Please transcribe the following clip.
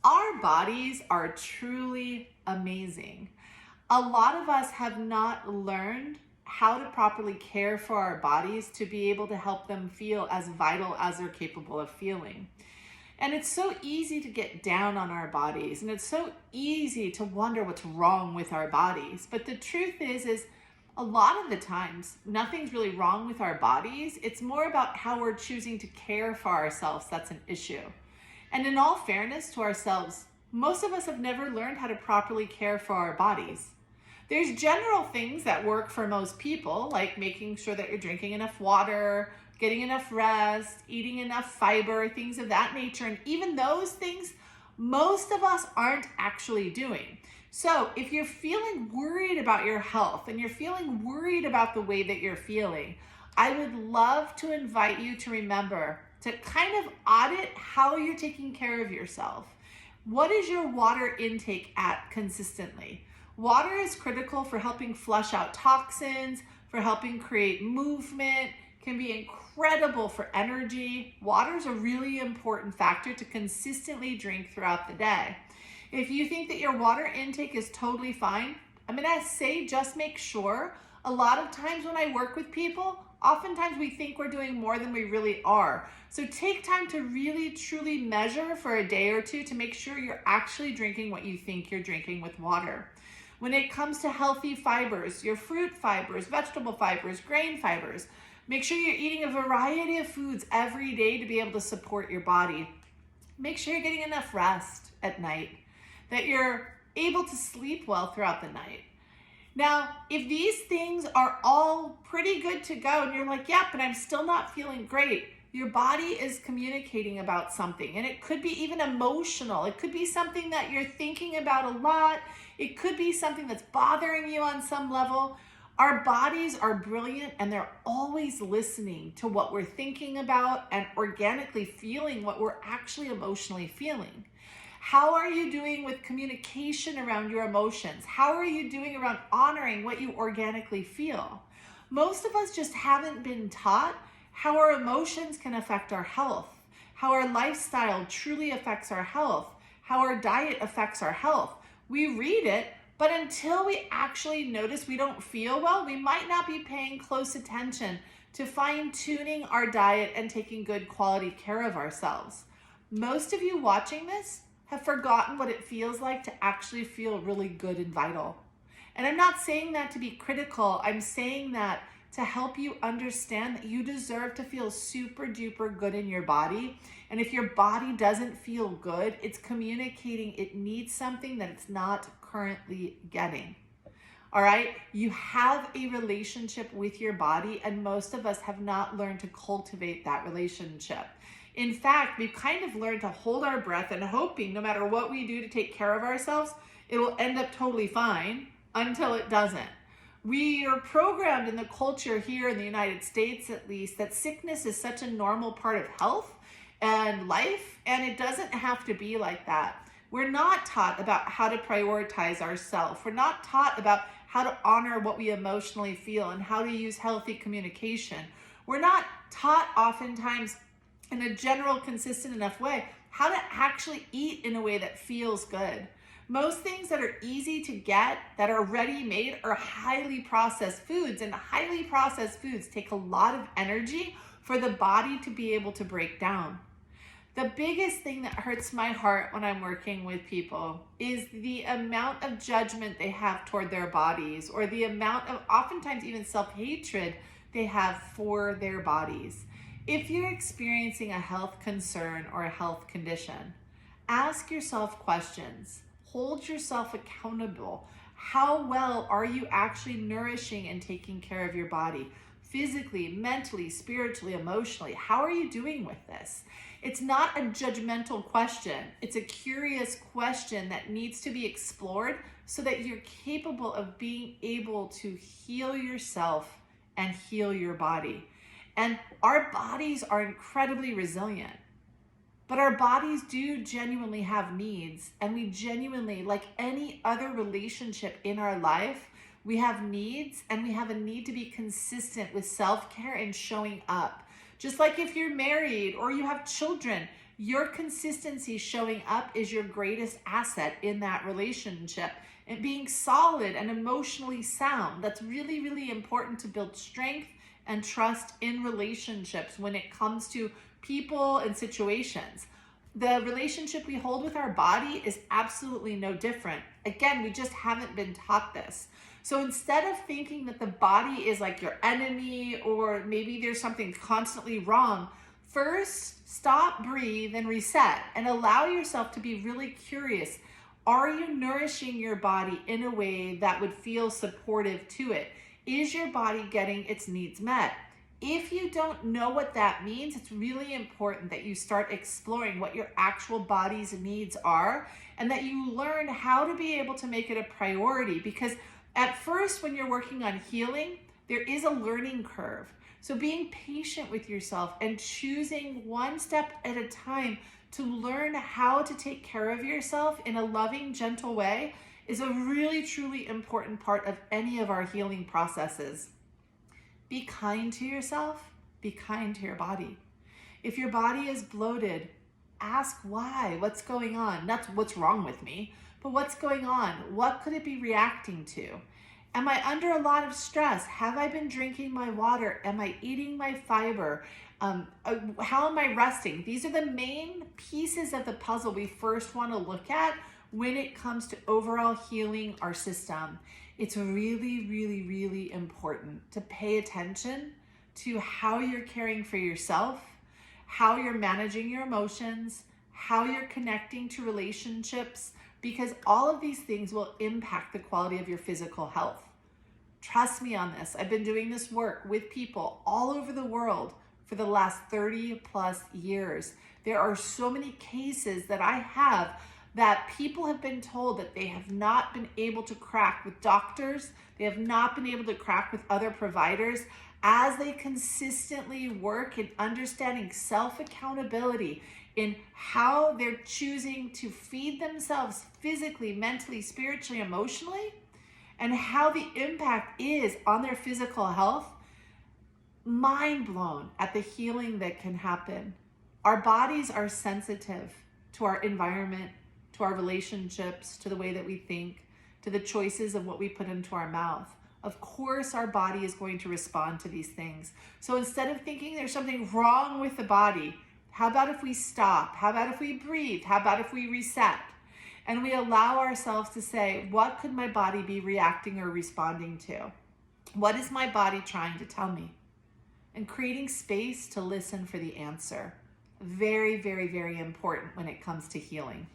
Our bodies are truly amazing. A lot of us have not learned how to properly care for our bodies to be able to help them feel as vital as they're capable of feeling. And it's so easy to get down on our bodies, and it's so easy to wonder what's wrong with our bodies. But the truth is a lot of the times, nothing's really wrong with our bodies. It's more about how we're choosing to care for ourselves that's an issue. And in all fairness to ourselves, most of us have never learned how to properly care for our bodies. There's general things that work for most people, like making sure that you're drinking enough water, getting enough rest, eating enough fiber, things of that nature. And even those things, most of us aren't actually doing. So if you're feeling worried about your health and you're feeling worried about the way that you're feeling, I would love to invite you to remember to kind of audit how you're taking care of yourself. What is your water intake at consistently? Water is critical for helping flush out toxins, for helping create movement, can be incredible for energy. Water is a really important factor to consistently drink throughout the day. If you think that your water intake is totally fine, I'm gonna say just make sure. A lot of times when I work with people, oftentimes we think we're doing more than we really are. So take time to really truly measure for a day or two to make sure you're actually drinking what you think you're drinking with water. When it comes to healthy fibers, your fruit fibers, vegetable fibers, grain fibers, make sure you're eating a variety of foods every day to be able to support your body. Make sure you're getting enough rest at night, that you're able to sleep well throughout the night. Now, if these things are all pretty good to go and you're like, yeah, but I'm still not feeling great, your body is communicating about something. And it could be even emotional. It could be something that you're thinking about a lot. It could be something that's bothering you on some level. Our bodies are brilliant and they're always listening to what we're thinking about and organically feeling what we're actually emotionally feeling. How are you doing with communication around your emotions? How are you doing around honoring what you organically feel? Most of us just haven't been taught how our emotions can affect our health, how our lifestyle truly affects our health, how our diet affects our health. We read it, but until we actually notice we don't feel well, we might not be paying close attention to fine-tuning our diet and taking good quality care of ourselves. Most of you watching this have forgotten what it feels like to actually feel really good and vital. And I'm not saying that to be critical. I'm saying that to help you understand that you deserve to feel super duper good in your body. And if your body doesn't feel good, it's communicating it needs something that it's not currently getting. All right, you have a relationship with your body, and most of us have not learned to cultivate that relationship. In fact, we've kind of learned to hold our breath and hoping no matter what we do to take care of ourselves, it will end up totally fine until it doesn't. We are programmed in the culture here in the United States, at least, that sickness is such a normal part of health and life, and it doesn't have to be like that. We're not taught about how to prioritize ourselves. We're not taught about how to honor what we emotionally feel and how to use healthy communication. We're not taught oftentimes in a general, consistent enough way how to actually eat in a way that feels good. Most things that are easy to get, that are ready-made, are highly processed foods, and highly processed foods take a lot of energy for the body to be able to break down. The biggest thing that hurts my heart when I'm working with people is the amount of judgment they have toward their bodies, or the amount of oftentimes even self-hatred they have for their bodies. If you're experiencing a health concern or a health condition, ask yourself questions. Hold yourself accountable. How well are you actually nourishing and taking care of your body? Physically, mentally, spiritually, emotionally. How are you doing with this? It's not a judgmental question. It's a curious question that needs to be explored so that you're capable of being able to heal yourself and heal your body. And our bodies are incredibly resilient. But our bodies do genuinely have needs, and we genuinely, like any other relationship in our life, we have needs, and we have a need to be consistent with self-care and showing up. Just like if you're married or you have children, Your consistency showing up is your greatest asset in that relationship, and being solid and emotionally sound. That's really, really important to build strength and trust in relationships when it comes to people and situations. The relationship we hold with our body is absolutely no different. Again, we just haven't been taught this. So instead of thinking that the body is like your enemy, or maybe there's something constantly wrong, first stop, breathe, and reset, and allow yourself to be really curious. Are you nourishing your body in a way that would feel supportive to it? Is your body getting its needs met? If you don't know what that means, it's really important that you start exploring what your actual body's needs are, and that you learn how to be able to make it a priority. Because at first, when you're working on healing, there is a learning curve. So being patient with yourself and choosing one step at a time to learn how to take care of yourself in a loving, gentle way is a really, truly important part of any of our healing processes. Be kind to yourself, be kind to your body. If your body is bloated, ask why, what's going on? Not what's wrong with me, but what's going on? What could it be reacting to? Am I under a lot of stress? Have I been drinking my water? Am I eating my fiber? How am I resting? These are the main pieces of the puzzle we first want to look at when it comes to overall healing our system. It's really, really, really important to pay attention to how you're caring for yourself, how you're managing your emotions, how you're connecting to relationships, because all of these things will impact the quality of your physical health. Trust me on this. I've been doing this work with people all over the world for the last 30 plus years. There are so many cases that I have that people have been told that they have not been able to crack with doctors, they have not been able to crack with other providers, as they consistently work in understanding self-accountability in how they're choosing to feed themselves physically, mentally, spiritually, emotionally, and how the impact is on their physical health. Mind blown at the healing that can happen. Our bodies are sensitive to our environment, to our relationships, to the way that we think, to the choices of what we put into our mouth. Of course, our body is going to respond to these things. So instead of thinking there's something wrong with the body, how about if we stop? How about if we breathe? How about if we reset? And we allow ourselves to say, what could my body be reacting or responding to? What is my body trying to tell me? And creating space to listen for the answer. Very, very, very important when it comes to healing.